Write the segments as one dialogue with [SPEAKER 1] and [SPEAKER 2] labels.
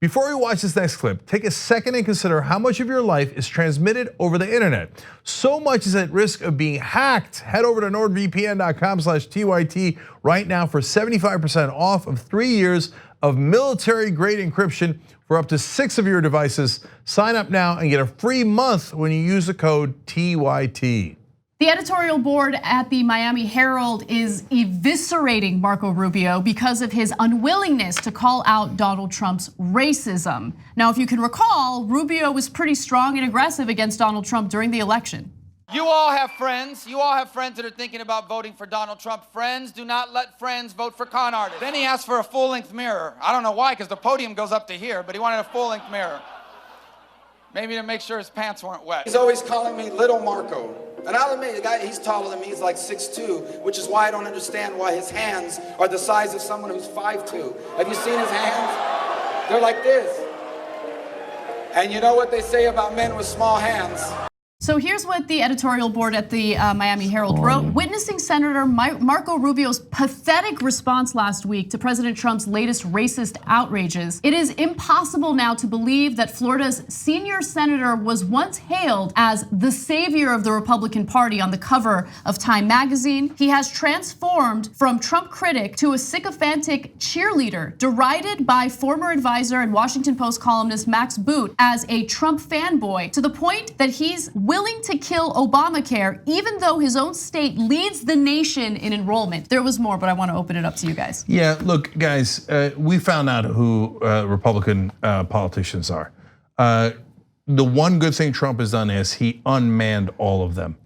[SPEAKER 1] Before we watch this next clip, take a second and consider how much of your life is transmitted over the internet. So much is at risk of being hacked. Head over to nordvpn.com/TYT right now for 75% off of 3 years of military-grade encryption for up to 6 of your devices. Sign up now and get a free month when you use the code TYT.
[SPEAKER 2] The editorial board at the Miami Herald is eviscerating Marco Rubio because of his unwillingness to call out Donald Trump's racism. Now, if you can recall, Rubio was pretty strong and aggressive against Donald Trump during the election.
[SPEAKER 3] You all have friends. You all have friends that are thinking about voting for Donald Trump. Friends, do not let friends vote for con artists. Then he asked for a full-length mirror. I don't know why, because the podium goes up to here, but he wanted a full-length mirror. Maybe to make sure his pants weren't wet.
[SPEAKER 4] He's always calling me Little Marco. And I'll admit, the guy, he's taller than me, he's like 6'2", which is why I don't understand why his hands are the size of someone who's 5'2". Have you seen his hands? They're like this. And you know what they say about men with small hands?
[SPEAKER 2] So here's what the editorial board at the Miami Herald wrote. Witnessing Senator Marco Rubio's pathetic response last week to President Trump's latest racist outrages, it is impossible now to believe that Florida's senior senator was once hailed as the savior of the Republican Party on the cover of Time magazine. He has transformed from Trump critic to a sycophantic cheerleader, derided by former advisor and Washington Post columnist Max Boot as a Trump fanboy, to the point that he's willing to kill Obamacare, even though his own state leads the nation in enrollment. There was more, but I want to open it up to you guys.
[SPEAKER 1] Yeah, look, guys, we found out who Republican politicians are. The one good thing Trump has done is he unmanned all of them.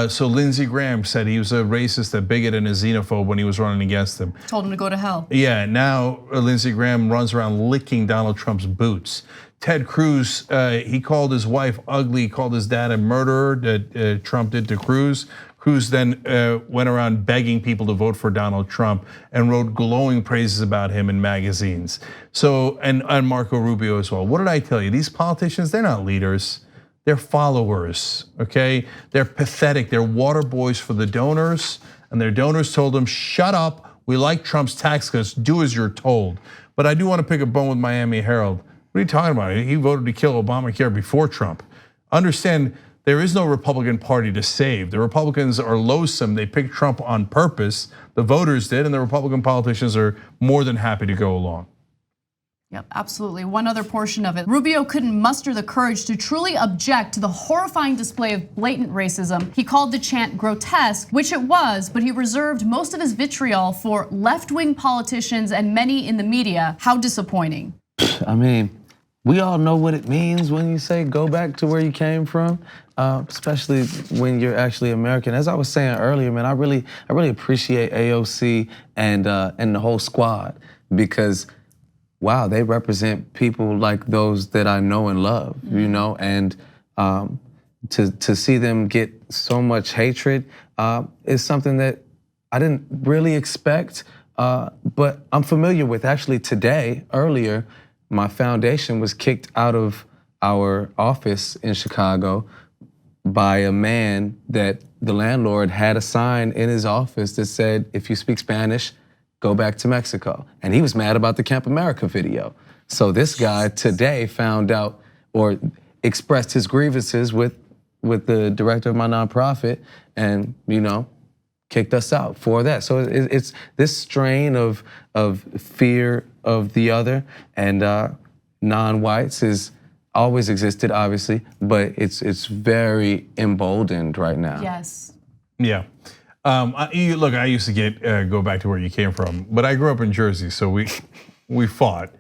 [SPEAKER 1] So Lindsey Graham said he was a racist, a bigot, and a xenophobe when he was running against him.
[SPEAKER 2] Told him to go to hell.
[SPEAKER 1] Yeah, now Lindsey Graham runs around licking Donald Trump's boots. Ted Cruz, he called his wife ugly, called his dad a murderer that Trump did to Cruz. Cruz then went around begging people to vote for Donald Trump and wrote glowing praises about him in magazines. So, and Marco Rubio as well. What did I tell you? These politicians, they're not leaders. They're followers, okay? They're pathetic. They're water boys for the donors, and their donors told them, shut up, we like Trump's tax cuts, do as you're told. But I do want to pick a bone with Miami Herald. What are you talking about? He voted to kill Obamacare before Trump. Understand, there is no Republican Party to save. The Republicans are loathsome. They picked Trump on purpose. The voters did, and the Republican politicians are more than happy to go along.
[SPEAKER 2] Yep, absolutely. One other portion of it. Rubio couldn't muster the courage to truly object to the horrifying display of blatant racism. He called the chant grotesque, which it was, but he reserved most of his vitriol for left-wing politicians and many in the media. How disappointing.
[SPEAKER 5] I mean, we all know what it means when you say go back to where you came from, especially when you're actually American. As I was saying earlier, man, I really appreciate AOC and the whole squad, because wow, they represent people like those that I know and love, you know, and to see them get so much hatred is something that I didn't really expect, but I'm familiar with. Actually today, earlier, my foundation was kicked out of our office in Chicago by a man that the landlord had a sign in his office that said, if you speak Spanish, go back to Mexico. And he was mad about the Camp America video. So this guy today found out or expressed his grievances with the director of my nonprofit and, you know, kicked us out for that. So it's this strain of fear of the other and non-whites has always existed, obviously, but it's very emboldened right now.
[SPEAKER 2] Yes.
[SPEAKER 1] Yeah. Look, I used to go back to where you came from, but I grew up in Jersey, so we fought.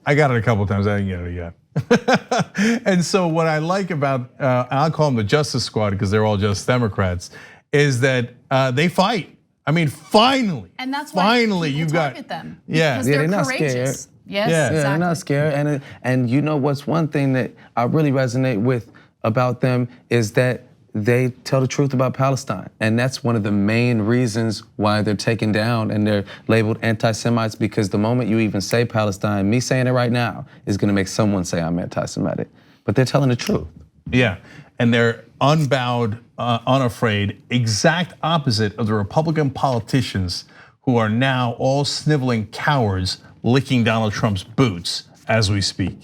[SPEAKER 1] I got it a couple of times. I didn't get it yet. And so what I like about, I'll call them the Justice Squad because they're all just Democrats, is that they fight. I mean, finally.
[SPEAKER 2] And that's why
[SPEAKER 1] finally
[SPEAKER 2] people
[SPEAKER 1] you got
[SPEAKER 2] target them.
[SPEAKER 1] Yeah,
[SPEAKER 2] because
[SPEAKER 5] they're
[SPEAKER 2] they're
[SPEAKER 5] not
[SPEAKER 2] courageous.
[SPEAKER 5] scared.
[SPEAKER 2] Yes,
[SPEAKER 5] Yeah,
[SPEAKER 2] exactly.
[SPEAKER 5] they're not scared. And you know what's one thing that I really resonate with about them is that they tell the truth about Palestine. And that's one of the main reasons why they're taken down and they're labeled anti-Semites, because the moment you even say Palestine, me saying it right now is gonna make someone say I'm anti-Semitic. But they're telling the truth.
[SPEAKER 1] Yeah, and they're unbowed, unafraid, exact opposite of the Republican politicians who are now all sniveling cowards licking Donald Trump's boots as we speak.